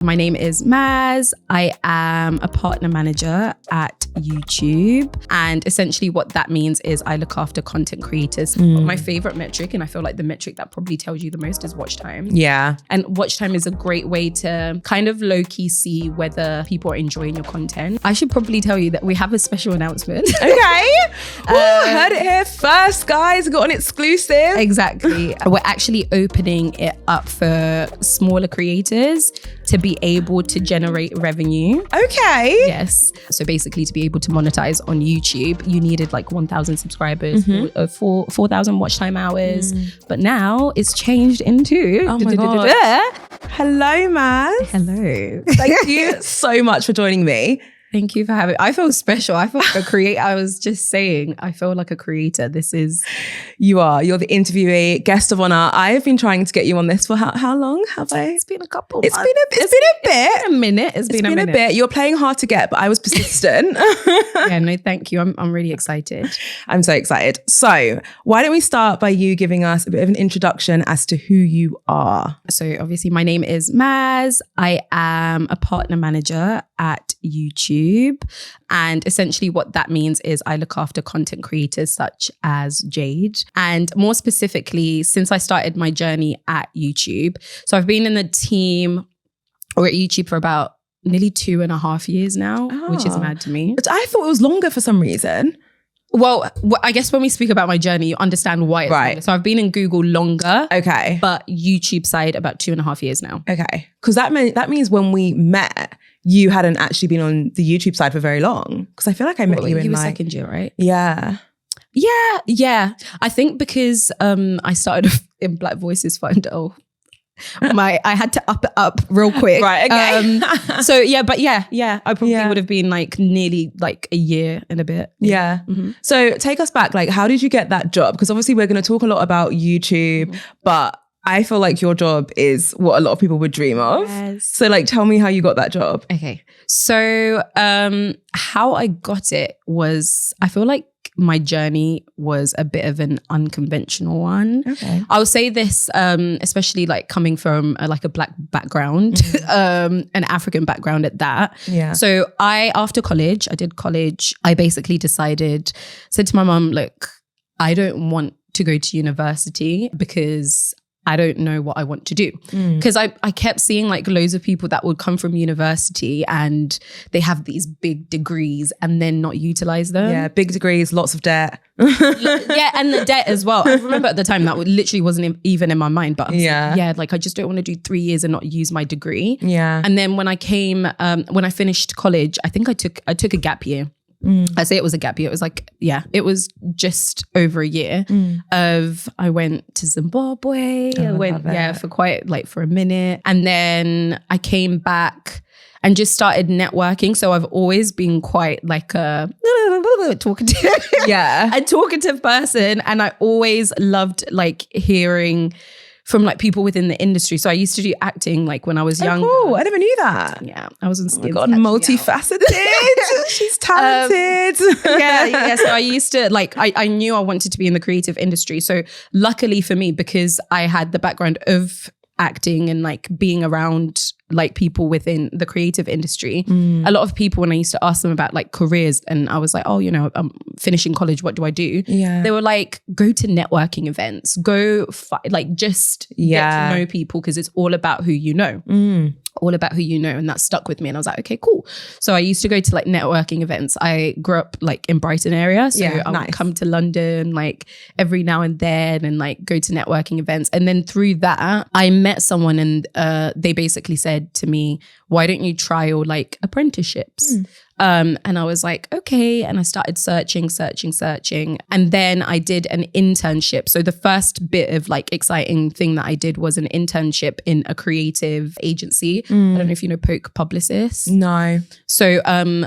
My name is Maz. I am a partner manager at YouTube. And essentially what that means is I look after content creators. My favorite metric, and I feel like the metric that probably tells you the most, is watch time. Yeah. And watch time is a great way to kind of low-key see whether people are enjoying your content. I should probably tell you that we have a special announcement. Okay. Heard it here first, guys. Got an exclusive. Exactly. We're actually opening it up for smaller creators to be able to generate revenue. Okay. Yes. So basically to be able to monetize on YouTube, you needed like 1,000 subscribers, 4,000 watch time hours. But now it's changed into... Oh my God. Hello, Maz. Hello. Thank you so much for joining me. Thank you for having me. I feel special. I feel like a creator. I was just saying, I feel like a creator. This is... You are. You're the interviewee, guest of honor. I have been trying to get you on this for how long have I? It's been a couple It's months. been a bit. A minute. It's been a bit. You're playing hard to get, but I was persistent. Yeah, no, thank you. I'm really excited. I'm so excited. So why don't we start by you giving us a bit of an introduction as to who you are? So obviously my name is Maz. I am a partner manager at YouTube. And essentially what that means is I look after content creators such as Jade. And more specifically, since I started my journey at YouTube, so I've been in the team or at YouTube for about nearly 2.5 years now, which is mad to me. But I thought it was longer for some reason. Well, I guess when we speak about my journey, you understand why it's longer. So I've been in Google longer. Okay. But YouTube side about 2.5 years now. Okay. Because that means when we met, you hadn't actually been on the YouTube side for very long. Because I feel like I met you in you were like... second year, right? Yeah. Yeah. I think because I started in Black Voices Fund. I had to up it up real quick. Right, okay. So yeah, but yeah. I probably would have been like nearly like a year and a bit. Yeah. So take us back, like how did you get that job? Because obviously we're going to talk a lot about YouTube, but I feel like your job is what a lot of people would dream of. Yes. So like tell me how you got that job. Okay. So how I got it was, I feel like my journey was a bit of an unconventional one. Okay. I'll say this, especially like coming from like a Black background, an African background at that. Yeah. So after college, I did college. I basically said to my mum, look, I don't want to go to university because I don't know what I want to do. Because I kept seeing like loads of people that would come from university and they have these big degrees and then not utilize them. Yeah, big degrees, lots of debt. Yeah, and the debt as well. I remember at the time that literally wasn't even in my mind, but I was like, like I just don't want to do 3 years and not use my degree. Yeah. And then when I finished college, I think I took a gap year. I say it was a gap year. It was like, it was just over a year I went to Zimbabwe. I went, for quite like for a minute. And then I came back and just started networking. So I've always been quite like a talkative, a talkative person. And I always loved like hearing from like people within the industry. So I used to do acting like when I was young. Oh, I never knew that. Yeah, I was in Skins. Oh my God, multifaceted. She's talented. Yeah. So I used to like, I knew I wanted to be in the creative industry. So luckily for me, because I had the background of acting and like being around like people within the creative industry, a lot of people, when I used to ask them about like careers and I was like, oh, you know, I'm finishing college, what do I do? Yeah. They were like, go to networking events, just get to know people because it's all about who you know. All about who you know. And that stuck with me. And I was like, okay, cool. So I used to go to like networking events. I grew up like in Brighton area. So I would come to London like every now and then and like go to networking events. And then through that, I met someone and they basically said to me, why don't you trial like apprenticeships? And I was like, okay. And I started searching. And then I did an internship. So the first bit of like exciting thing that I did was an internship in a creative agency. I don't know if you know Poke Publicists. No. So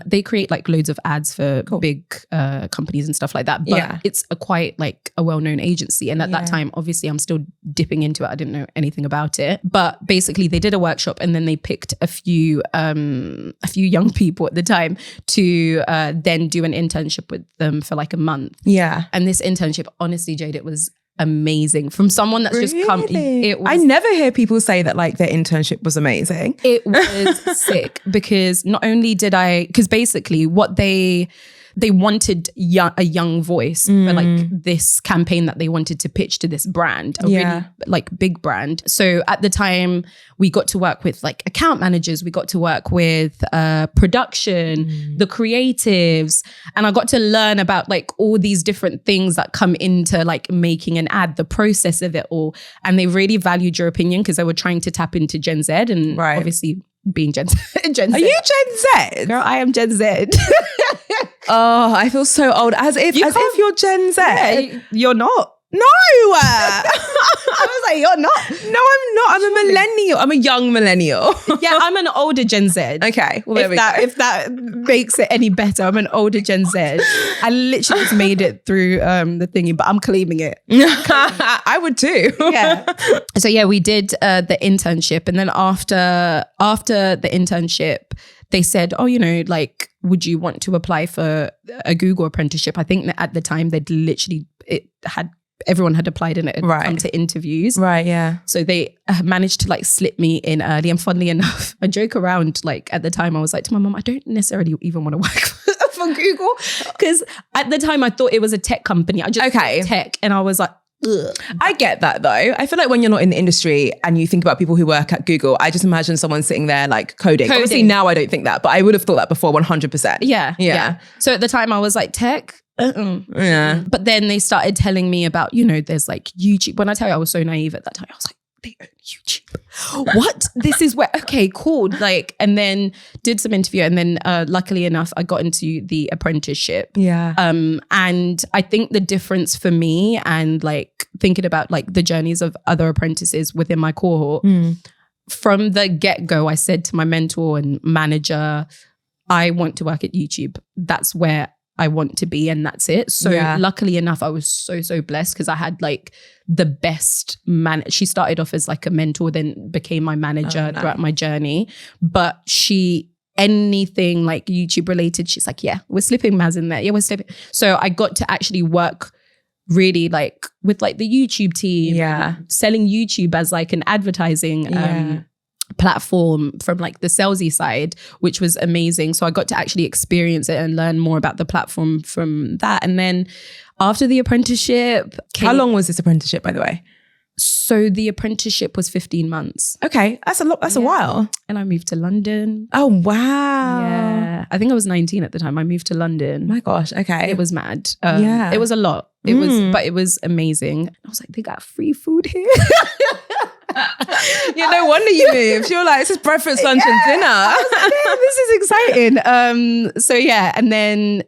they create like loads of ads for big companies and stuff like that. But it's quite like a well-known agency. And at that time, obviously I'm still dipping into it. I didn't know anything about it. But basically they did a workshop and then they picked a few young people at the time to then do an internship with them for like a month. Yeah. And this internship, honestly, Jade, it was amazing. From someone that's just come. Really? I never hear people say that like their internship was amazing. It was sick because not only did because basically what they wanted a young voice for like this campaign that they wanted to pitch to this brand, a really like big brand. So at the time we got to work with like account managers, we got to work with production, the creatives, and I got to learn about like all these different things that come into like making an ad, the process of it all. And they really valued your opinion because they were trying to tap into Gen Z and obviously being Gen Z. Are you Gen Z? Girl, I am Gen Z. Oh, I feel so old. As if you're Gen Z. Yeah, you're not. No. I was like, you're not. No, I'm not. I'm a millennial. I'm a young millennial. Yeah, I'm an older Gen Z. Okay. Well, if that makes it any better, I'm an older Gen Z. I literally just made it through the thingy, but I'm claiming it. I would too. Yeah. So yeah, we did the internship. And then after the internship, they said, oh, you know, like, would you want to apply for a Google apprenticeship? I think that at the time everyone had applied and it had come to interviews. Right, yeah. So they managed to like slip me in early. And funnily enough, I joke around, like at the time I was like to my mom, I don't necessarily even want to work for Google. Because at the time I thought it was a tech company. I just thought tech and I was like, ugh. I get that though. I feel like when you're not in the industry and you think about people who work at Google, I just imagine someone sitting there like coding. Obviously now I don't think that, but I would have thought that before 100%. Yeah. So at the time I was like, tech? Yeah. But then they started telling me about, you know, there's like YouTube. When I tell you I was so naive at that time, I was like, they own YouTube. What? This is where, okay, cool. Like, and then did some interview and then luckily enough, I got into the apprenticeship. Yeah. And I think the difference for me and like thinking about like the journeys of other apprentices within my cohort, from the get-go, I said to my mentor and manager, I want to work at YouTube. That's where I want to be and that's it. So luckily enough, I was so blessed because I had like the best she started off as like a mentor, then became my manager throughout my journey. But anything like YouTube related, she's like, yeah, we're slipping Maz in there. Yeah, we're slipping. So I got to actually work really like with like the YouTube team, selling YouTube as like an advertising platform from like the salesy side, which was amazing. So I got to actually experience it and learn more about the platform from that. And then after the apprenticeship, how long was this apprenticeship, by the way? So the apprenticeship was 15 months. Okay, that's a lot. That's a while. And I moved to London. Oh wow! Yeah, I think I was 19 at the time. I moved to London. My gosh. Okay, it was mad. It was a lot. It was, but it was amazing. I was like, they got free food here. Yeah, no wonder you moved. You're like, this is breakfast, lunch, and dinner. I was like, yeah, this is exciting. So yeah, and then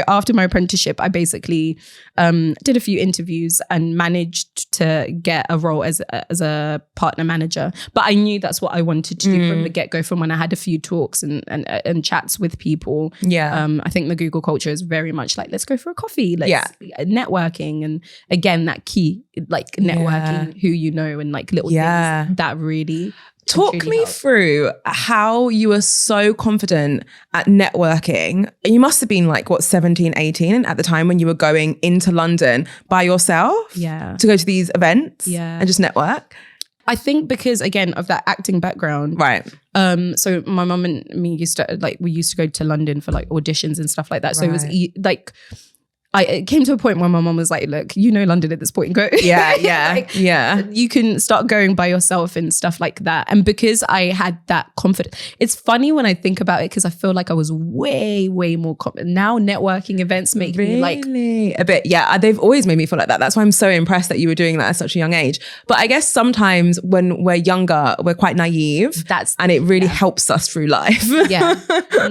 after my apprenticeship, I basically did a few interviews and managed to get a role as a partner manager. But I knew that's what I wanted to do from the get-go, from when I had a few talks and chats with people. Yeah. I think the Google culture is very much like, let's go for a coffee. Let's networking. And again, that key, like networking, who you know, and like little things that really talk me through how you were so confident at networking. You must have been like, what, 17, 18 at the time when you were going into London by yourself to go to these events and just network? I think because, again, of that acting background. Right. So my mum and me used to go to London for like auditions and stuff like that. So it was it came to a point where my mum was like, look, you know London at this point, go. Yeah. You can start going by yourself and stuff like that. And because I had that confidence, it's funny when I think about it because I feel like I was way more confident. Now networking events make me like... a bit, yeah. They've always made me feel like that. That's why I'm so impressed that you were doing that at such a young age. But I guess sometimes when we're younger, we're quite naive. And it really helps us through life. Yeah.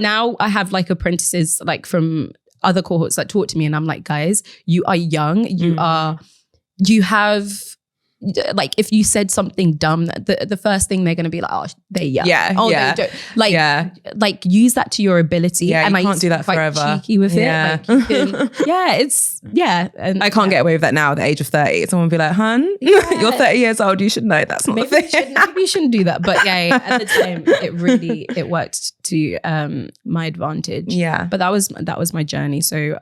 Now I have like apprentices like from other cohorts that talk to me and I'm like, guys, you are young. You have, like, if you said something dumb, the first thing they're going to be like, oh, they're young. They don't. Like use that to your ability. Yeah, and you can't do that forever. Cheeky with it. Like, you can, And I can't get away with that now at the age of 30. Someone will be like, hun, you're 30 years old. You should know that's not a thing. Maybe you shouldn't do that. But at the time, it worked to my advantage. Yeah. But that was my journey. So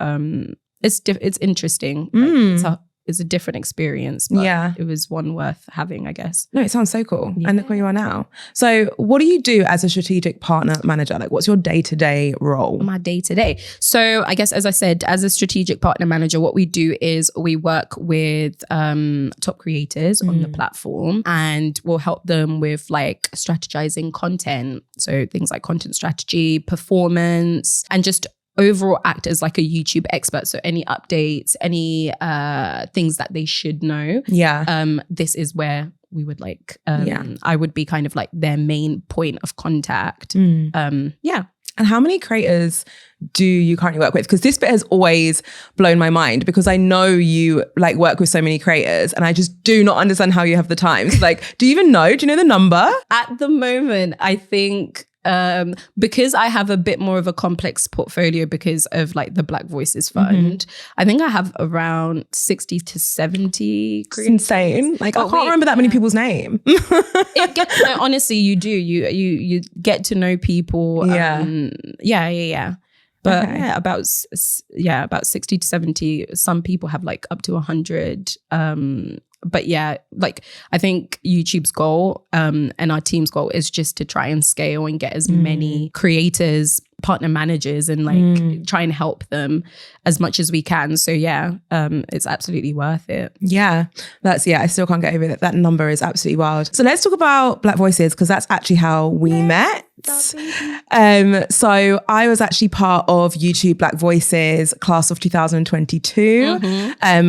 it's interesting. Like, it's a different experience, but it was one worth having, I guess. No, it sounds so cool. And look where you are now. So what do you do as a strategic partner manager? Like, what's your day-to-day role? My day-to-day. So I guess, as I said, as a strategic partner manager, what we do is we work with top creators on the platform, and we'll help them with like strategizing content. So things like content strategy, performance, and just overall act as like a YouTube expert. So any updates, any things that they should know. This is where we would like, I would be kind of like their main point of contact. And how many creators do you currently work with? Because this bit has always blown my mind, because I know you like work with so many creators and I just do not understand how you have the time. So like, do you even know? Do you know the number? At the moment, I think because I have a bit more of a complex portfolio because of like the Black Voices Fund, I think I have around 60 to 70 creators. Insane. Like I can't remember that many people's name. Honestly, you do. You get to know people. But about 60 to 70. Some people have like up to 100. But yeah, like I think YouTube's goal and our team's goal is just to try and scale and get as many creators, partner managers, and like try and help them as much as we can. So it's absolutely worth it. I still can't get over that. That number is absolutely wild. So let's talk about Black Voices, because that's actually how we met. So I was actually part of YouTube Black Voices class of 2022,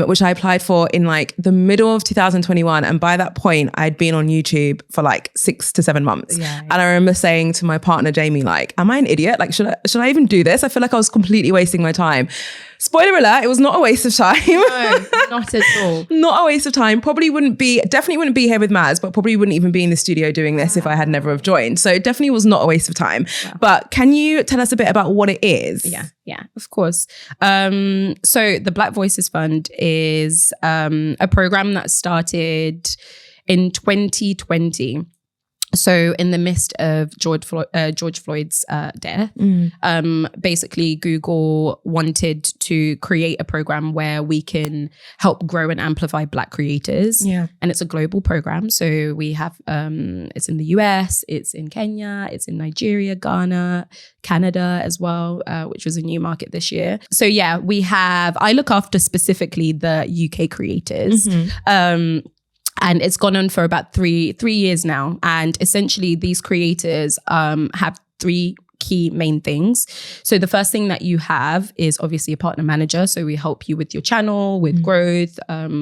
which I applied for in like the middle of 2021. And by that point, I'd been on YouTube for like 6 to 7 months. And I remember saying to my partner, Jamie, like, am I an idiot? Like, should I even do this? I feel like I was completely wasting my time. Spoiler alert, it was not a waste of time. No, not at all. Not a waste of time. Definitely wouldn't be here with Maz, but probably wouldn't even be in the studio doing this if I had never have joined. So it definitely was not a waste of time. Wow. But can you tell us a bit about what it is? Yeah, of course. So the Black Voices Fund is a program that started in 2020. So in the midst of George Floyd's death, basically Google wanted to create a program where we can help grow and amplify Black creators. And it's a global program. So we have, it's in the US, it's in Kenya, it's in Nigeria, Ghana, Canada as well, which was a new market this year. So I look after specifically the UK creators. And it's gone on for about three years now. And essentially these creators have 3 key main things. So the first thing that you have is obviously a partner manager. So we help you with your channel, with growth,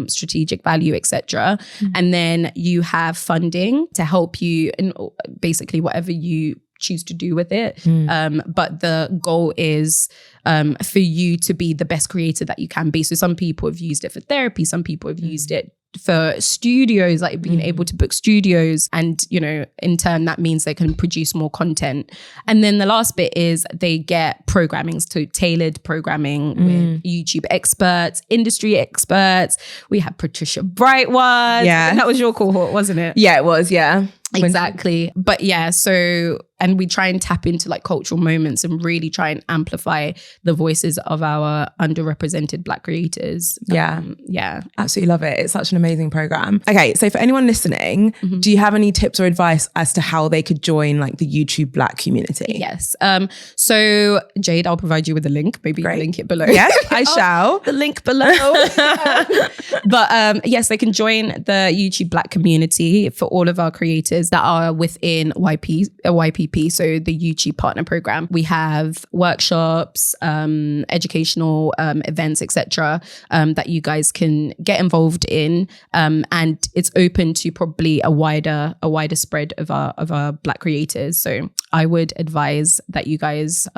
strategic value, etc. And then you have funding to help you in basically whatever you choose to do with it. But the goal is for you to be the best creator that you can be. So some people have used it for therapy. Some people have used it for studios, like being able to book studios, and in turn that means they can produce more content. And then the last bit is they get programming, so tailored programming with YouTube experts, industry experts. We had Patricia Brightwood. And that was your cohort, wasn't it? Yeah, it was. Exactly. But and we try and tap into like cultural moments and really try and amplify the voices of our underrepresented Black creators. Absolutely love it. It's such an amazing program. Okay, so for anyone listening, do you have any tips or advice as to how they could join like the YouTube Black community? Yes. So Jade, I'll provide you with a link. Maybe I'll link it below. Yes, I shall. The link below. But yes, they can join the YouTube Black community for all of our creators that are within YPP, so the YouTube Partner Program. We have workshops, educational events, etc., that you guys can get involved in, and it's open to probably a wider spread of our Black creators. So I would advise that you guys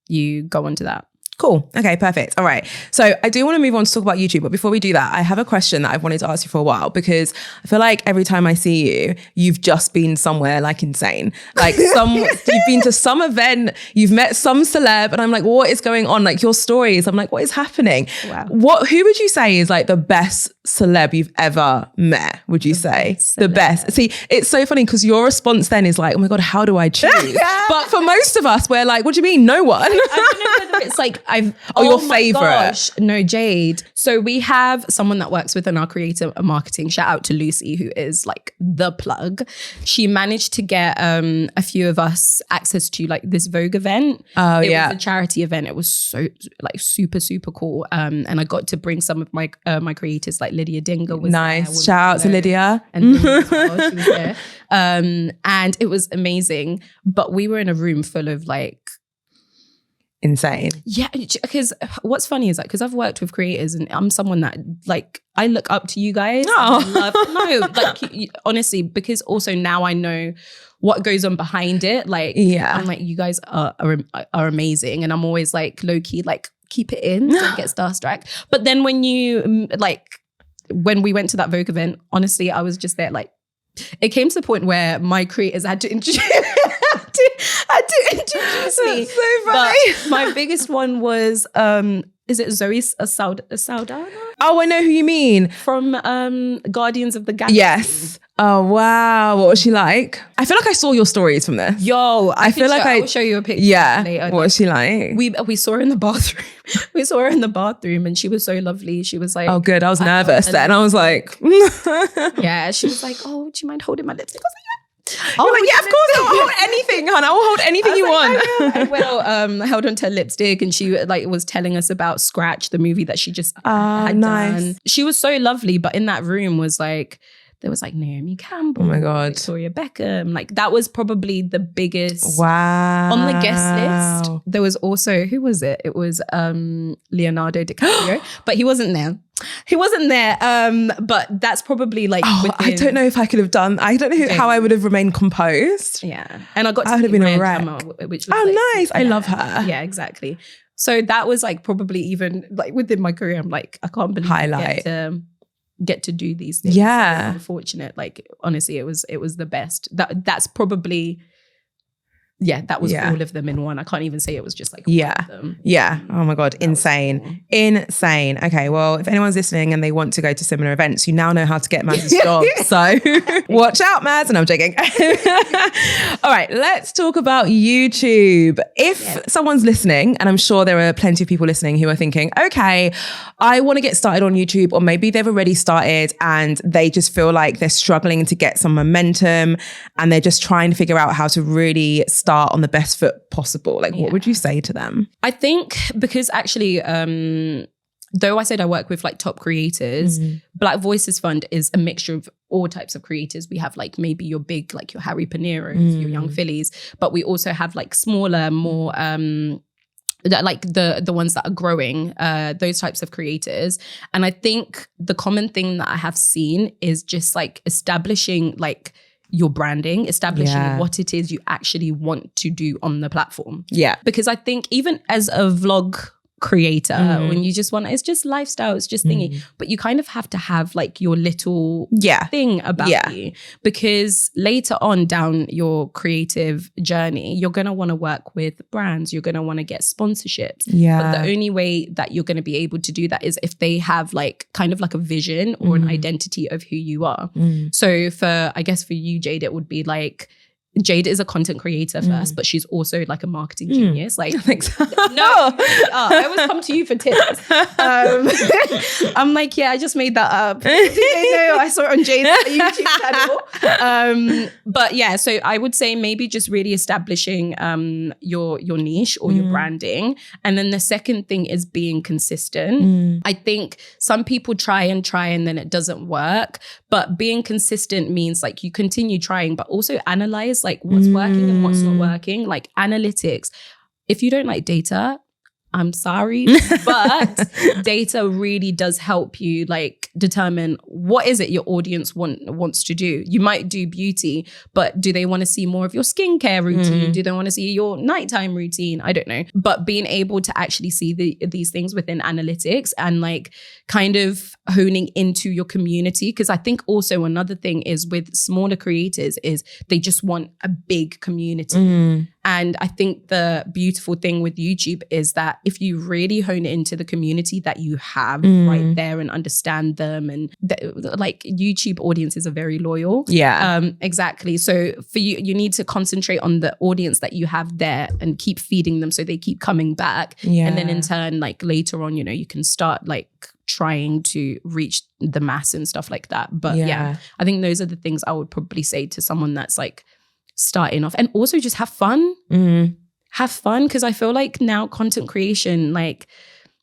you go onto that. Cool. Okay, perfect. All right. So I do want to move on to talk about YouTube, but before we do that, I have a question that I've wanted to ask you for a while, because I feel like every time I see you, you've just been somewhere like insane. Like you've been to some event, you've met some celeb, and I'm like, what is going on? Like your stories, I'm like, what is happening? Wow. Who would you say is like the best celeb you've ever met, would you say? The best. See, it's so funny because your response then is like, oh my God, how do I choose? But for most of us, we're like, what do you mean? No one. I don't know whether it's like your my favorite? gosh. No, Jade. So we have someone that works within our creative marketing. Shout out to Lucy, who is like the plug. She managed to get a few of us access to like this Vogue event. It was a charity event. It was so like super, super cool. And I got to bring some of my my creators, like Lydia Dinger was nice. there, Shout out to Lydia. And she was there. And it was amazing. But we were in a room full of like insane. Yeah, because what's funny is that because I've worked with creators and I'm someone that like I look up to you guys. Honestly, because also now I know what goes on behind it. Like, I'm like, you guys are amazing, and I'm always like low key, like keep it in, don't get starstruck. But then when we went to that Vogue event, honestly, I was just there like. It came to the point where my creators had to introduce me. That's so funny. But my biggest one was, is it Zoe Saldana? Oh, I know who you mean. From Guardians of the Galaxy. Yes. Oh, wow. What was she like? I feel like I saw your stories from this. Yo, I feel like I'll show you a picture later. What was she like? We saw her in the bathroom. We saw her in the bathroom and she was so lovely. She was like... Oh, good. I was nervous then. I was like... Yeah, she was like, oh, do you mind holding my lipstick? I was like, yeah. Oh, like, yeah, of course. I'll hold anything, hon. I will hold anything you want. I will. I held onto her lipstick and she like was telling us about Scratch, the movie that she just had done. She was so lovely, but in that room was like... There was like Naomi Campbell. Oh my God. Victoria Beckham. Like that was probably the biggest. Wow. On the guest list, there was also, who was it? It was Leonardo DiCaprio, but he wasn't there. But that's probably like. I don't know if I could have done. I don't know how I would have remained composed. Yeah. And I got to have been a wreck. Which was nice. I love her. Yeah, exactly. So that was like probably even like within my career, I'm like, I can't believe highlight. Get to do these things. Yeah. So unfortunate. Like honestly, it was the best. That's probably that was all of them in one. I can't even say it was just like one of them. Yeah. Oh my God. Insane. Cool. Insane. Okay. Well, if anyone's listening and they want to go to similar events, you now know how to get Maz's job. So watch out, Maz. And I'm joking. All right. Let's talk about YouTube. If someone's listening, and I'm sure there are plenty of people listening who are thinking, okay, I want to get started on YouTube, or maybe they've already started and they just feel like they're struggling to get some momentum and they're just trying to figure out how to really start on the best foot possible. Like, what would you say to them? I think because actually, though I said I work with like top creators, Black Voices Fund is a mixture of all types of creators. We have like maybe your big, like your Harry Paneros, your Young Phillies, but we also have like smaller, more like the ones that are growing, those types of creators. And I think the common thing that I have seen is just like establishing like your branding, establishing what it is you actually want to do on the platform. Yeah. Because I think even as a vlog creator, when you just want, it's just lifestyle, it's just thingy, but you kind of have to have like your little thing about you, because later on down your creative journey, you're going to want to work with brands, you're going to want to get sponsorships. But the only way that you're going to be able to do that is if they have like kind of like a vision or an identity of who you are. So I guess for you, Jade, it would be like, Jade is a content creator first, but she's also like a marketing genius. Like, I always come to you for tips. I'm like, I just made that up. I saw it on Jade's YouTube channel. But yeah, so I would say maybe just really establishing your niche or your branding. And then the second thing is being consistent. I think some people try and then it doesn't work. But being consistent means like you continue trying, but also analyze like what's working and what's not working, like analytics. If you don't like data, I'm sorry, but data really does help you like determine what is it your audience wants to do. You might do beauty, but do they want to see more of your skincare routine? Do they want to see your nighttime routine? I don't know. But being able to actually see these things within analytics and like kind of honing into your community. Because I think also another thing is with smaller creators is they just want a big community. And I think the beautiful thing with YouTube is that if you really hone into the community that you have right there and understand them, and like YouTube audiences are very loyal. Yeah. Exactly. So for you need to concentrate on the audience that you have there and keep feeding them so they keep coming back. Yeah. And then in turn, like later on, you know, you can start like trying to reach the mass and stuff like that. But yeah, I think those are the things I would probably say to someone that's like starting off. And also just have fun. Have fun, because I feel like now content creation like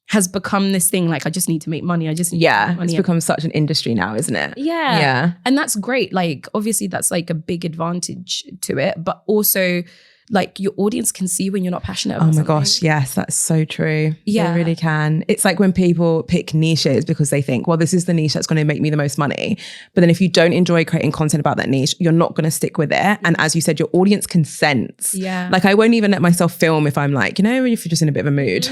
has become this thing, like I just need to make money. I just need to make money. It's become such an industry now, isn't it? Yeah. And that's great. Like obviously that's like a big advantage to it, but also like your audience can see when you're not passionate about something. Gosh, yes, that's so true. Yeah. They really can. It's like when people pick niches because they think, well, this is the niche that's going to make me the most money. But then if you don't enjoy creating content about that niche, you're not going to stick with it. And as you said, your audience can sense. Yeah. Like I won't even let myself film if I'm like, you know, if you're just in a bit of a mood,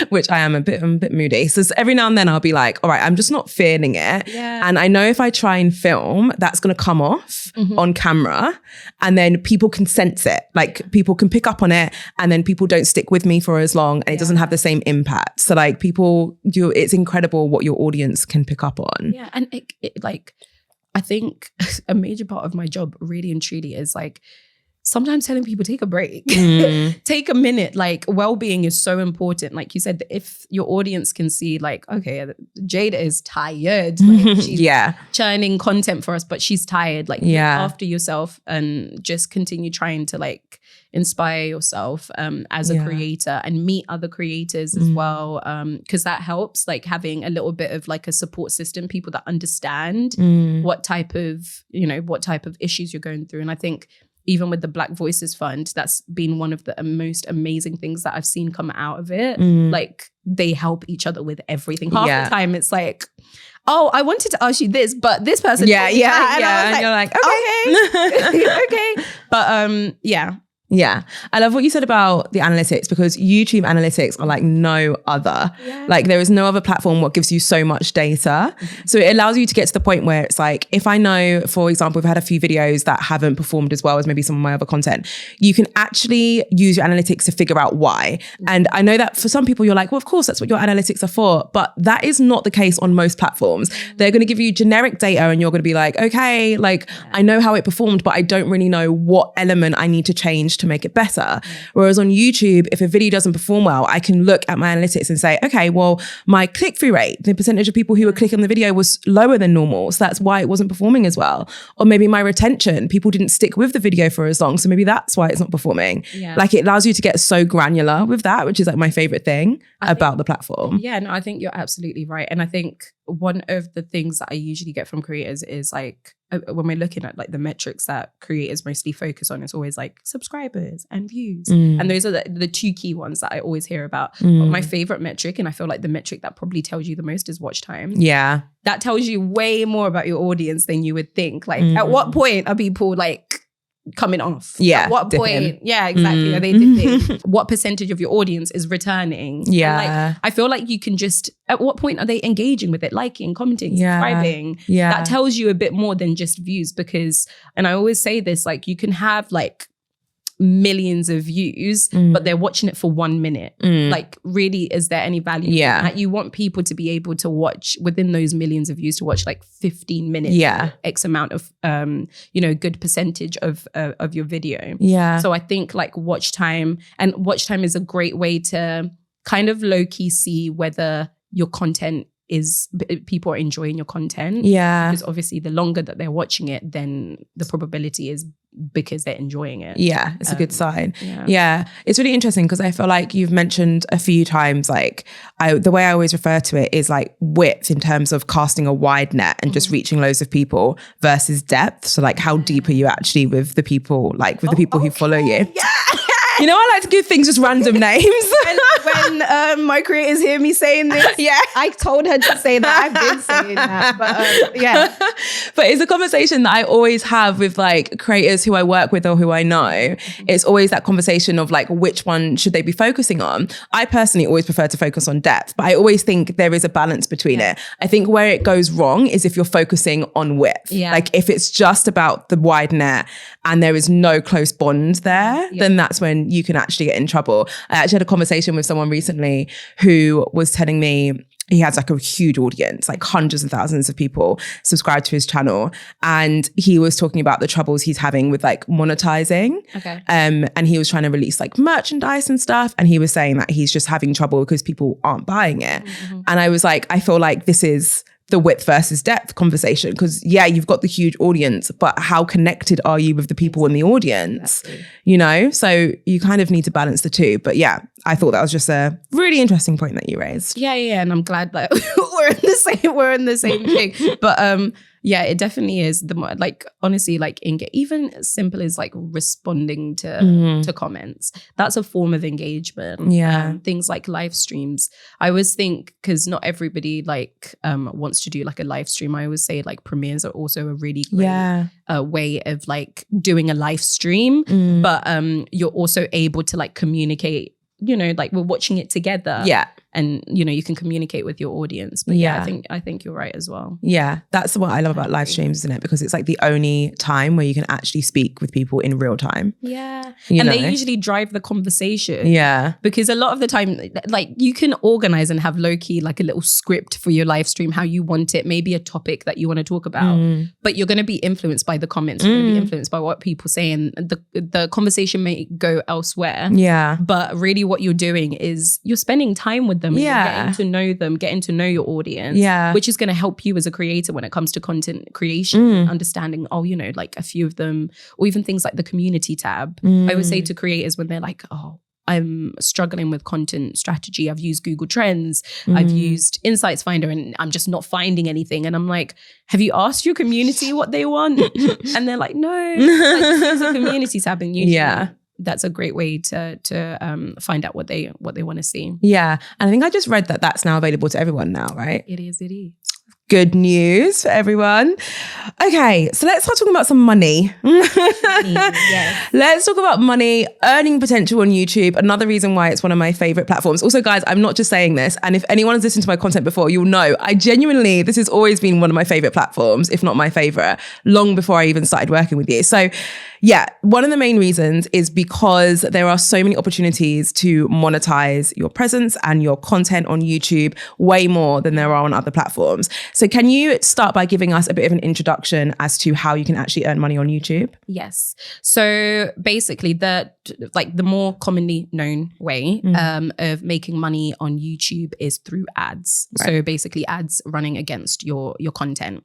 which I'm a bit moody. So every now and then I'll be like, all right, I'm just not feeling it. Yeah. And I know if I try and film, that's going to come off on camera, and then people can sense it. Like people can pick up on it, and then people don't stick with me for as long, and it doesn't have the same impact. So like it's incredible what your audience can pick up on. Yeah. And it like, I think a major part of my job really and truly is like sometimes telling people take a break, take a minute. Like well-being is so important. Like you said, if your audience can see like, okay, Jada is tired. Like she's churning content for us, but she's tired. Like look after yourself and just continue trying to like inspire yourself as a creator, and meet other creators as well. Because that helps, like having a little bit of like a support system, people that understand what type of issues you're going through. And I think even with the Black Voices Fund, that's been one of the most amazing things that I've seen come out of it. Like they help each other with everything. Half the time it's like, oh, I wanted to ask you this, but this person. And you're like, okay. Okay. But Yeah. I love what you said about the analytics, because YouTube analytics are like no other. Yeah. Like there is no other platform what gives you so much data. So it allows you to get to the point where it's like, if I know, for example, we've had a few videos that haven't performed as well as maybe some of my other content, you can actually use your analytics to figure out why. And I know that for some people, you're like, well, of course, that's what your analytics are for. But that is not the case on most platforms. They're going to give you generic data and you're going to be like, okay, like I know how it performed, but I don't really know what element I need to change to make it better. Whereas on YouTube, if a video doesn't perform well, I can look at my analytics and say, okay, well, my click-through rate, the percentage of people who were clicking on the video was lower than normal. So that's why it wasn't performing as well. Or maybe my retention, people didn't stick with the video for as long. So maybe that's why it's not performing. Yeah. Like it allows you to get so granular with that, which is like my favorite thing about the platform. Yeah, no, I think you're absolutely right. And I think one of the things that I usually get from creators is like, when we're looking at like the metrics that creators mostly focus on, it's always like subscribers and views. And those are the two key ones that I always hear about. But my favorite metric, and I feel like the metric that probably tells you the most, is watch time. Yeah. That tells you way more about your audience than you would think. Like at what point are people like coming off? Yeah. At what point? Yeah, exactly. Are they dipping? What percentage of your audience is returning? Yeah. And like, I feel like you can just, at what point are they engaging with it, liking, commenting, subscribing? Yeah. That tells you a bit more than just views, because, and I always say this, like you can have like millions of views, but they're watching it for 1 minute. Like really, is there any value? Yeah. Like, you want people to be able to watch within those millions of views, to watch like 15 minutes. Yeah. X amount of, good percentage of your video. Yeah. So I think like watch time is a great way to kind of low key see whether your content is, people are enjoying your content. Yeah. Because obviously the longer that they're watching it, then the probability is because they're enjoying it. Yeah, it's a good sign. Yeah. It's really interesting because I feel like you've mentioned a few times, like the way I always refer to it is like width in terms of casting a wide net and just reaching loads of people, versus depth. So like how deep are you actually with the people, like with the people who follow you? Yeah. You know, I like to give things just random names. when when my creators hear me saying this, yeah, I told her to say that. I've been saying that, but yeah. But it's a conversation that I always have with like creators who I work with or who I know. It's always that conversation of like, which one should they be focusing on? I personally always prefer to focus on depth, but I always think there is a balance between it. I think where it goes wrong is if you're focusing on width. Yeah. Like if it's just about the wide net and there is no close bond there, then that's when you can actually get in trouble. I actually had a conversation with someone recently who was telling me he has like a huge audience, like hundreds of thousands of people subscribe to his channel. And he was talking about the troubles he's having with like monetizing. Okay. And he was trying to release like merchandise and stuff. And he was saying that he's just having trouble because people aren't buying it. And I was like, I feel like this is the width versus depth conversation. Because yeah, you've got the huge audience, but how connected are you with the people in the audience? Exactly. You know, so you kind of need to balance the two. But yeah, I thought that was just a really interesting point that you raised. Yeah, and I'm glad that we're in the same thing. But yeah, it definitely is. The more, like, honestly, like even as simple as like responding to comments, that's a form of engagement. Yeah. Things like live streams. I always think, because not everybody like wants to do like a live stream. I always say like premieres are also a really great way of like doing a live stream, but you're also able to like communicate. You know, like we're watching it together. Yeah. And, you know, you can communicate with your audience. But yeah, I think you're right as well. Yeah. That's what I love about live streams, isn't it? Because it's like the only time where you can actually speak with people in real time. Yeah. You know? They usually drive the conversation. Yeah. Because a lot of the time, like you can organize and have low key, like a little script for your live stream, how you want it, maybe a topic that you want to talk about, but you're going to be influenced by the comments. You're going to be influenced by what people say, and the conversation may go elsewhere. Yeah. But really what you're doing is you're spending time with them. Yeah. You're getting to know them, getting to know your audience. Yeah. Which is going to help you as a creator when it comes to content creation, understanding, you know, like a few of them, or even things like the community tab. I always say to creators when they're like, I'm struggling with content strategy. I've used Google Trends. I've used Insights Finder and I'm just not finding anything. And I'm like, have you asked your community what they want? And they're like, no. Like, use a community tab and YouTube. Yeah. That's a great way to find out what they want to see. Yeah. And I think I just read that that's now available to everyone now, right? It is. Good news for everyone. Okay, so let's start talking about some money. Yes. Let's talk about money, earning potential on YouTube. Another reason why it's one of my favorite platforms. Also, guys, I'm not just saying this. And if anyone has listened to my content before, you'll know I genuinely, this has always been one of my favorite platforms, if not my favorite, long before I even started working with you. So yeah, one of the main reasons is because there are so many opportunities to monetize your presence and your content on YouTube way more than there are on other platforms. So can you start by giving us a bit of an introduction as to how you can actually earn money on YouTube? Yes. So basically the more commonly known way of making money on YouTube is through ads. Right. So basically ads running against your content.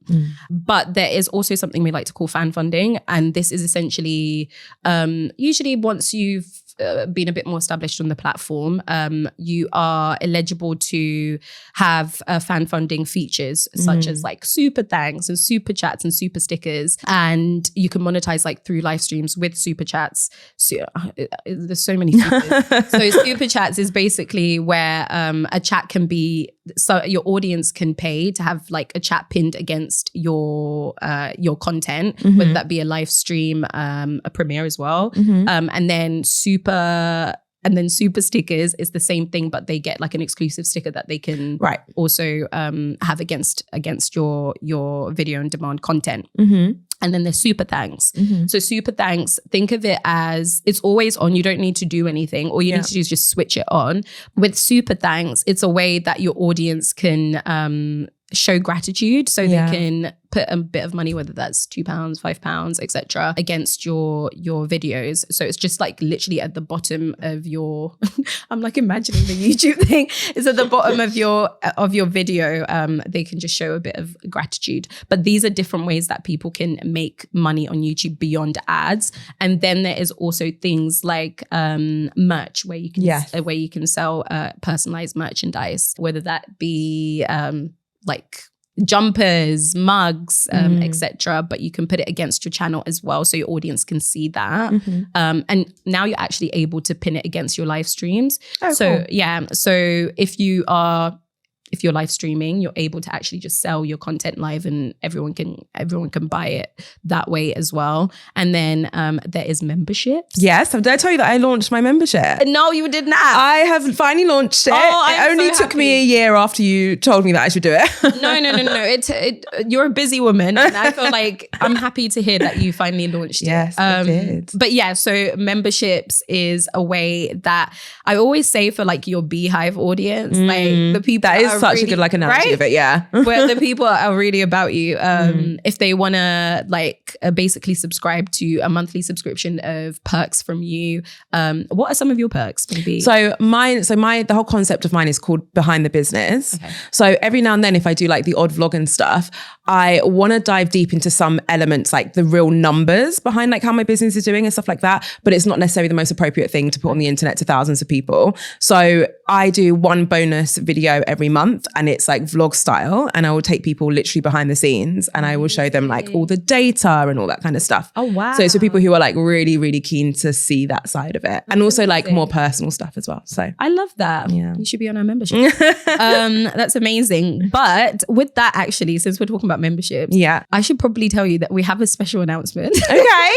But there is also something we like to call fan funding. And this is essentially usually once you've been a bit more established on the platform, you are eligible to have fan funding features such as like super thanks and super chats and super stickers, and you can monetize like through live streams with super chats. So, there's so many supers. So super chats is basically where a chat can be, so your audience can pay to have like a chat pinned against your content, whether that be a live stream, a premiere as well, and then super stickers is the same thing, but they get like an exclusive sticker that they can also have against your video on demand content. And then there's super thanks. So super thanks, think of it as it's always on. You don't need to do anything. All you need to do is just switch it on. With super thanks, it's a way that your audience can show gratitude, so they can put a bit of money, whether that's £2, £5, etc., against your videos. So it's just like literally at the bottom of your I'm like imagining the YouTube thing. It's at the bottom of your video. They can just show a bit of gratitude. But these are different ways that people can make money on YouTube beyond ads. And then there is also things like merch, where you can sell personalized merchandise, whether that be like jumpers, mugs, etc. But you can put it against your channel as well, so your audience can see that. And now you're actually able to pin it against your live streams. So if you're live streaming, you're able to actually just sell your content live, and everyone can buy it that way as well. And then there is memberships. Yes, did I tell you that I launched my membership? No, you did not. I have finally launched it. It only took me a year after you told me that I should do it. No. You're a busy woman, and I feel like I'm happy to hear that you finally launched it. Yes, I did. But yeah, so memberships is a way that I always say for like your beehive audience, like the people that is such a good like analogy of it, yeah. Where the people are really about you. If they want to like basically subscribe to a monthly subscription of perks from you, what are some of your perks maybe? The whole concept of mine is called Behind the Business. Okay. So every now and then, if I do like the odd vlog and stuff, I want to dive deep into some elements, like the real numbers behind like how my business is doing and stuff like that. But it's not necessarily the most appropriate thing to put on the internet to thousands of people. So I do one bonus video every month, and it's like vlog style, and I will take people literally behind the scenes, and I will show them like all the data and all that kind of stuff. Oh wow. So it's for people who are like really, really keen to see that side of it. And also like more personal stuff as well. So I love that. Yeah. You should be on our membership. That's amazing. But with that, actually, since we're talking about memberships, I should probably tell you that we have a special announcement. Okay.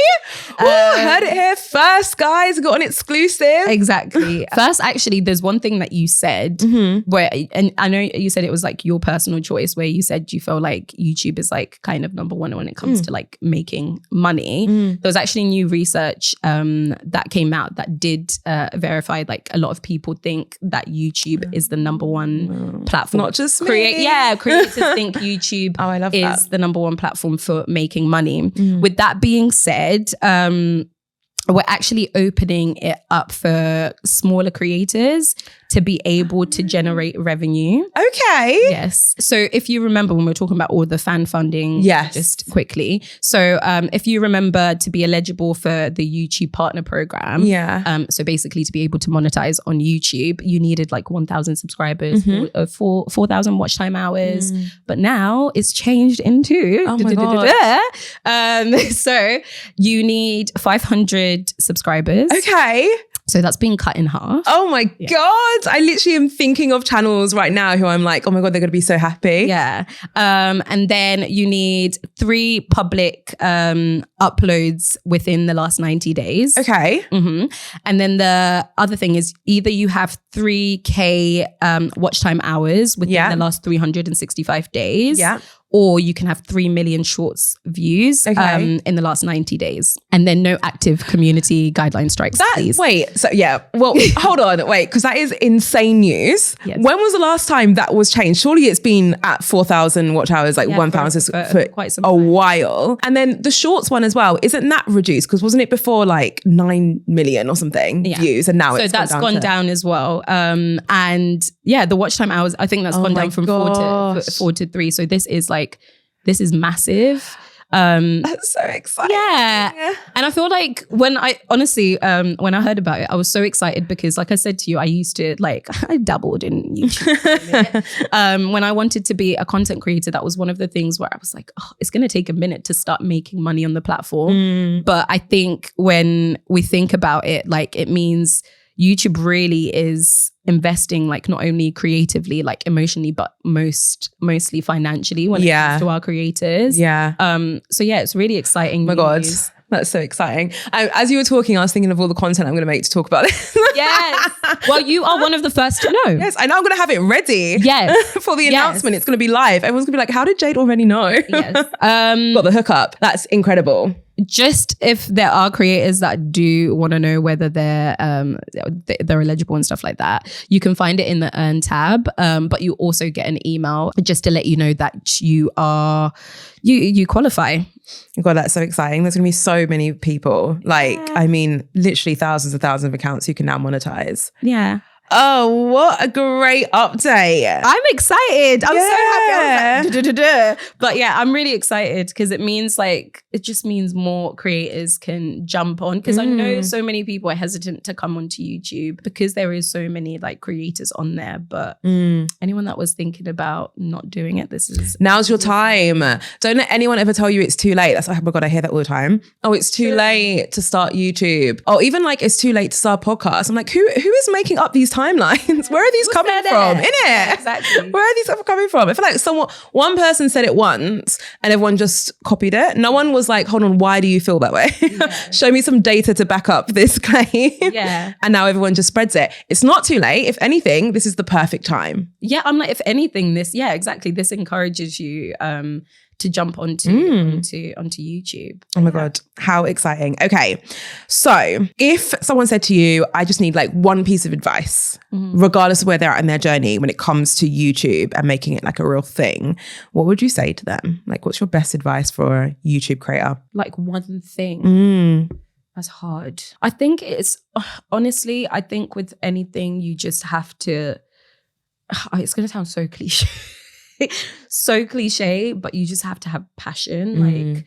Heard it here first, guys. Got an exclusive. Exactly. First, actually, there's one thing that you said where, and I know you said it was like your personal choice, where you said you feel like YouTube is like kind of number one when it comes to like making money. There was actually new research that came out that did verify like a lot of people think that YouTube is the number one platform. Not just me. Creators think YouTube is the number one platform for making money. With that being said, we're actually opening it up for smaller creators to be able to generate revenue. Okay. Yes. So if you remember when we were talking about all the fan funding, just quickly. So if you remember, to be eligible for the YouTube partner program, so basically to be able to monetize on YouTube, you needed like 1,000 subscribers, 4,000 watch time hours. But now it's changed into, so you need 500 subscribers. Okay. So that's being cut in half. Oh my God. I literally am thinking of channels right now who I'm like, oh my God, they're going to be so happy. Yeah. And then you need 3 public uploads within the last 90 days. Okay. And then the other thing is either you have 3K watch time hours within the last 365 days. Yeah. Or you can have 3 million shorts views in the last 90 days. And then no active community guideline strikes, please. Hold on, because that is insane news. Yes. When was the last time that was changed? Surely it's been at 4,000 watch hours, like 1,000 for quite some time. While. And then the shorts one as well, isn't that reduced? Because wasn't it before like 9 million or something views? And now it's gone down as well. And the watch time hours, I think that's gone down from 4 to 3. So this is massive. That's so exciting. Yeah. And I feel like when I heard about it, I was so excited because like I said to you, I dabbled in YouTube. When I wanted to be a content creator, that was one of the things where I was like, oh, it's going to take a minute to start making money on the platform. But I think when we think about it, like it means YouTube really is investing like not only creatively, like emotionally, but mostly financially when it comes to our creators. It's really exciting. Oh my God, that's so exciting. As you were talking, I was thinking of all the content I'm going to make to talk about this. Yes. Well, you are one of the first to know. Yes, I know I'm going to have it ready. Yes. For the announcement. It's going to be live. Everyone's going to be like, how did Jade already know? Yes. Got the hookup. That's incredible. Just if there are creators that do want to know whether they're eligible and stuff like that, you can find it in the Earn tab. But you also get an email just to let you know that you qualify. God, that's so exciting. There's going to be so many people. Like, I mean, literally thousands and thousands of accounts you can now monetize. Yeah. Oh, what a great update. I'm excited. I'm so happy. I was like, duh. But yeah, I'm really excited because it just means more creators can jump on. Because I know so many people are hesitant to come onto YouTube because there is so many like creators on there. But anyone that was thinking about not doing it, now's your time. Don't let anyone ever tell you it's too late. That's, oh my God, I hear that all the time. Oh, it's too late to start YouTube. Oh, even like it's too late to start a podcast. I'm like, who is making up these timelines? Where are these coming from? Innit? Yeah, exactly. Where are these coming from? I feel like one person said it once and everyone just copied it. No one was like, hold on, why do you feel that way? Yeah. Show me some data to back up this claim. Yeah. And now everyone just spreads it. It's not too late. If anything, this is the perfect time. Yeah, I'm like, if anything, this encourages you to jump onto YouTube. Oh my God, how exciting. Okay, so if someone said to you, I just need like one piece of advice, regardless of where they're at in their journey when it comes to YouTube and making it like a real thing, what would you say to them? Like, what's your best advice for a YouTube creator? Like one thing. That's hard. I think it's, honestly, I think with anything, you just have to, it's going to sound so cliche. So cliche, but you just have to have passion. Like,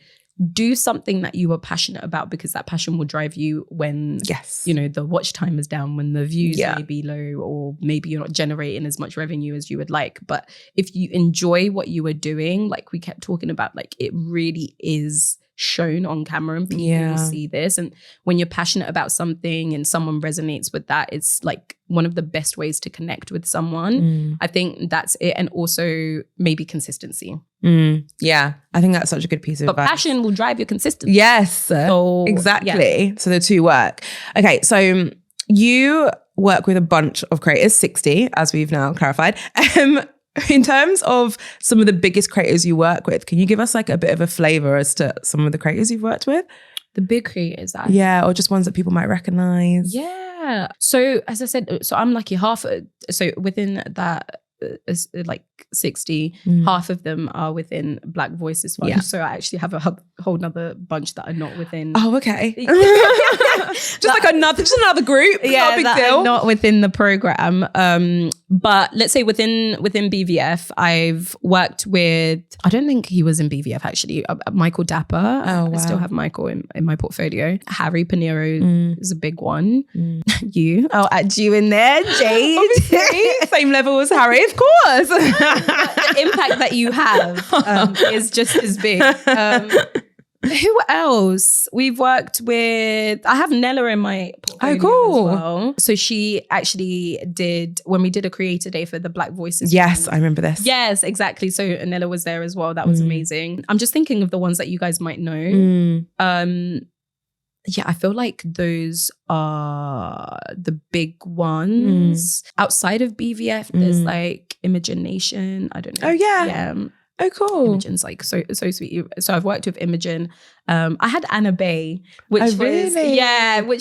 do something that you are passionate about, because that passion will drive you when, the watch time is down, when the views may be low, or maybe you're not generating as much revenue as you would like. But if you enjoy what you are doing, like we kept talking about, like it really is shown on camera and people will see this. And when you're passionate about something and someone resonates with that, it's like one of the best ways to connect with someone. I think that's it. And also maybe consistency. Yeah, I think that's such a good piece of advice. But passion will drive your consistency. Yes, so, exactly. Yeah. So the two work. Okay, so you work with a bunch of creators, 60, as we've now clarified. In terms of some of the biggest creators you work with, can you give us like a bit of a flavor as to some of the creators you've worked with? The big creators. Or just ones that people might recognize. Yeah. So as I said, I'm lucky so within that, like 60, half of them are within Black Voices Fund. Yeah. So I actually have a whole nother bunch that are not within. Oh, okay. just another group. Yeah, not a big deal. Not within the program. But let's say within BVF, I've worked with, I don't think he was in BVF actually, Michael Dapper. Oh, wow. I still have Michael in my portfolio. Harry Pinero is a big one. I'll add you in there, Jade. Obviously, same level as Harry, of course. The impact that you have is just as big. Who else? We've worked with, I have Nella in my portfolio as well. So she actually did, when we did a creator day for the Black Voices. Yes, I remember this. Yes, exactly. So Nella was there as well. That was amazing. I'm just thinking of the ones that you guys might know. Yeah, I feel like those are the big ones. Outside of BVF, there's like Imogen. I don't know. Oh, yeah. Yeah. Oh, cool. Imogen's like so sweet. So I've worked with Imogen. I had Anna Bay, which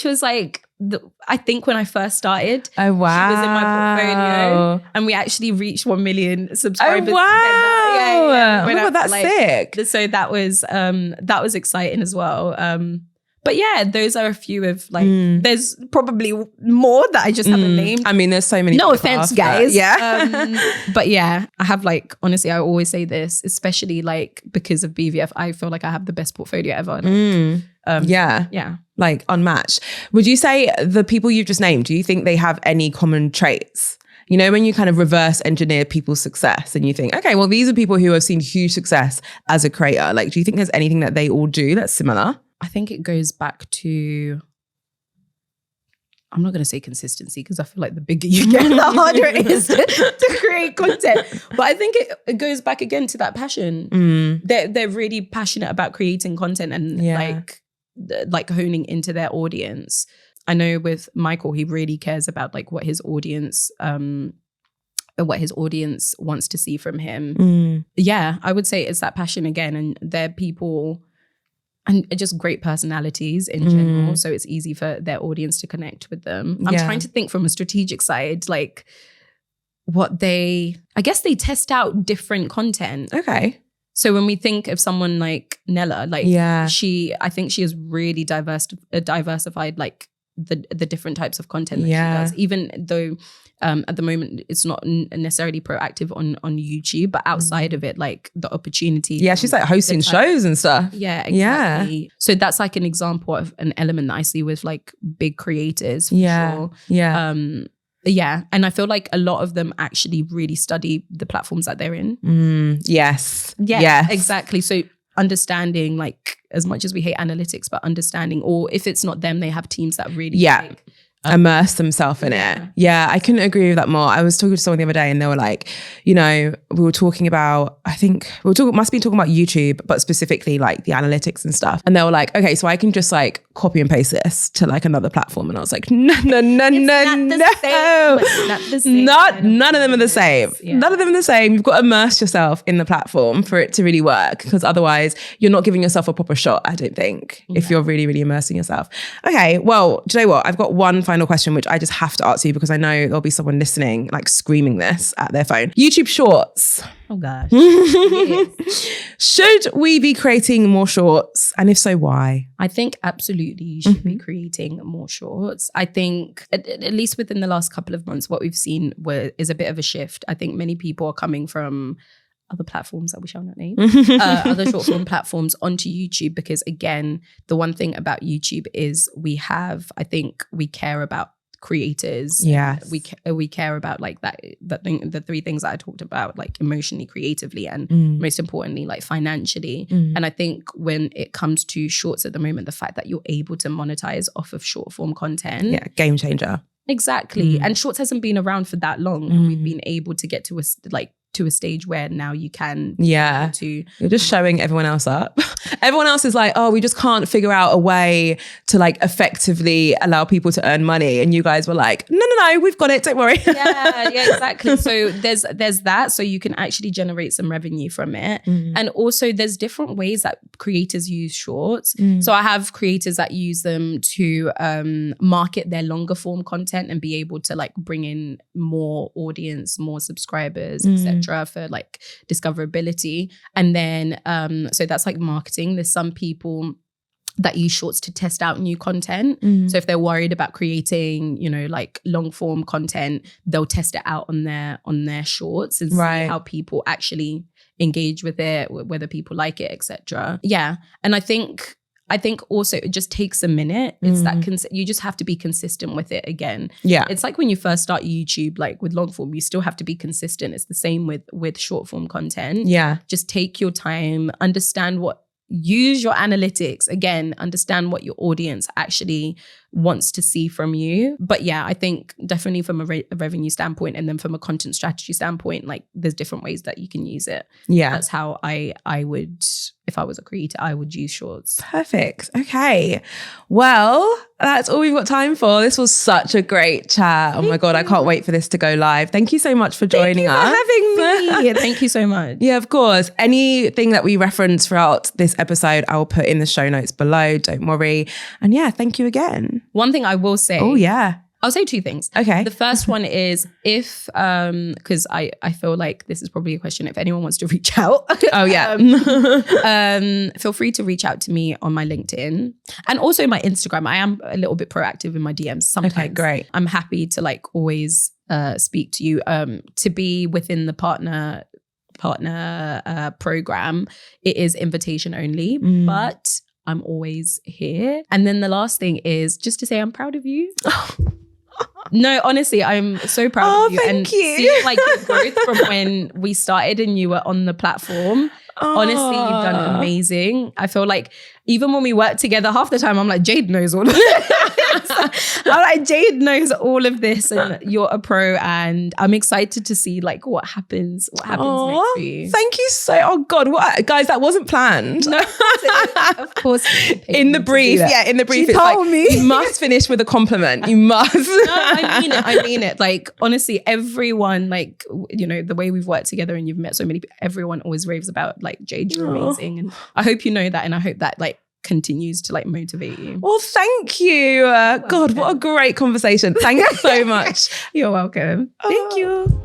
was like, I think when I first started, oh wow, she was in my portfolio, and we actually reached 1 million subscribers. Oh wow, yeah. Oh my God, that's sick. So that was exciting as well. But yeah, those are a few of like, there's probably more that I just haven't named. I mean, there's so many. No offense, guys. Yeah. But yeah, I have like, honestly, I always say this, especially like because of BVF, I feel like I have the best portfolio ever. Like, yeah. Like unmatched. Would you say the people you've just named, do you think they have any common traits? You know, when you kind of reverse engineer people's success and you think, okay, well, these are people who have seen huge success as a creator. Like, do you think there's anything that they all do that's similar? I think it goes back to, I'm not going to say consistency because I feel like the bigger you get, the harder it is to create content. But I think it goes back again to that passion. They're really passionate about creating content and like honing into their audience. I know with Michael, he really cares about like what his audience wants to see from him. Yeah, I would say it's that passion again, and they're people and just great personalities in general. So it's easy for their audience to connect with them. I'm trying to think from a strategic side, like I guess they test out different content. Okay. So when we think of someone like Nella, like I think she is really diversified, like the different types of content that she does, even though at the moment it's not necessarily proactive on YouTube, but outside of it, like the opportunity. Yeah, she's like hosting shows and stuff. Yeah, exactly. Yeah. So that's like an example of an element that I see with like big creators. For sure. Yeah. Yeah. And I feel like a lot of them actually really study the platforms that they're in. Yes. Yeah, yes. Exactly. So understanding, like, as much as we hate analytics, but understanding, or if it's not them, they have teams that really like, immerse themselves in it. Yeah, I couldn't agree with that more. I was talking to someone the other day and they were like, you know, we were talking about, I think must be talking about YouTube, but specifically like the analytics and stuff. And they were like, okay, so I can just like copy and paste this to like another platform. And I was like, no. None of them are the same. Yeah. None of them are the same. You've got to immerse yourself in the platform for it to really work, because otherwise you're not giving yourself a proper shot, I don't think, if you're really, really immersing yourself. Okay, well, do you know what? I've got one final question, which I just have to ask you because I know there'll be someone listening, like screaming this at their phone. YouTube Shorts. Oh gosh. Yes. Should we be creating more shorts? And if so, why? I think absolutely you should be creating more shorts. I think at least within the last couple of months, what we've seen is a bit of a shift. I think many people are coming from other platforms that we shall not name, other short form platforms onto YouTube, because again, the one thing about YouTube is we care about creators. Yeah, we care about like the three things that I talked about, like emotionally, creatively, and most importantly, like financially. And I think when it comes to shorts at the moment, the fact that you're able to monetize off of short form content, game changer. Exactly. And shorts hasn't been around for that long, and we've been able to get to a stage where now you can you're just showing everyone else up. Everyone else is like, oh, we just can't figure out a way to like effectively allow people to earn money, and you guys were like, no, we've got it, don't worry. yeah exactly. So there's that, so you can actually generate some revenue from it. And also there's different ways that creators use shorts. So I have creators that use them to market their longer form content and be able to like bring in more audience, more subscribers, etc., for like discoverability. And then so that's like marketing. There's some people that use shorts to test out new content. So if they're worried about creating, you know, like long form content, they'll test it out on their shorts and see how people actually engage with it, whether people like it, etc. Yeah. And I think also it just takes a minute. It's that you just have to be consistent with it again. Yeah. It's like when you first start YouTube, like with long form, you still have to be consistent. It's the same with short form content. Yeah. Just take your time, use your analytics, again, understand what your audience actually wants to see from you. But yeah, I think definitely from a revenue standpoint, and then from a content strategy standpoint, like there's different ways that you can use it. Yeah. That's how I would, if I was a creator, I would use shorts. Perfect. Okay. Well, that's all we've got time for. This was such a great chat. Oh my God, I can't wait for this to go live. Thank you so much for joining us. Thank you for having me. Thank you so much. Yeah, of course. Anything that we reference throughout this episode, I will put in the show notes below. Don't worry. And yeah, thank you again. One thing I will say. Oh yeah. I'll say two things. Okay. The first one is if, because I feel like this is probably a question if anyone wants to reach out. Oh yeah. Feel free to reach out to me on my LinkedIn and also my Instagram. I am a little bit proactive in my DMs sometimes. Okay, great. I'm happy to like always speak to you. To be within the partner program, it is invitation only, but I'm always here. And then the last thing is just to say I'm proud of you. No, honestly, I'm so proud of you. Thank you. See like your growth from when we started and you were on the platform. Honestly, you've done amazing. I feel like even when we work together, half the time I'm like, Jade knows all of this. I'm like, Jade knows all of this, and you're a pro, and I'm excited to see like what happens next for you. Thank you so. Oh God, what guys? That wasn't planned. No, of course. In the brief, in the brief, she told me you must finish with a compliment. You must. No, I mean it. Like honestly, everyone, like you know, the way we've worked together and you've met so many people, everyone always raves about like Jade, you're amazing, and I hope you know that, and I hope that like continues to like motivate you. Well, thank you. God, what a great conversation. Thank you so much. You're welcome. Thank you.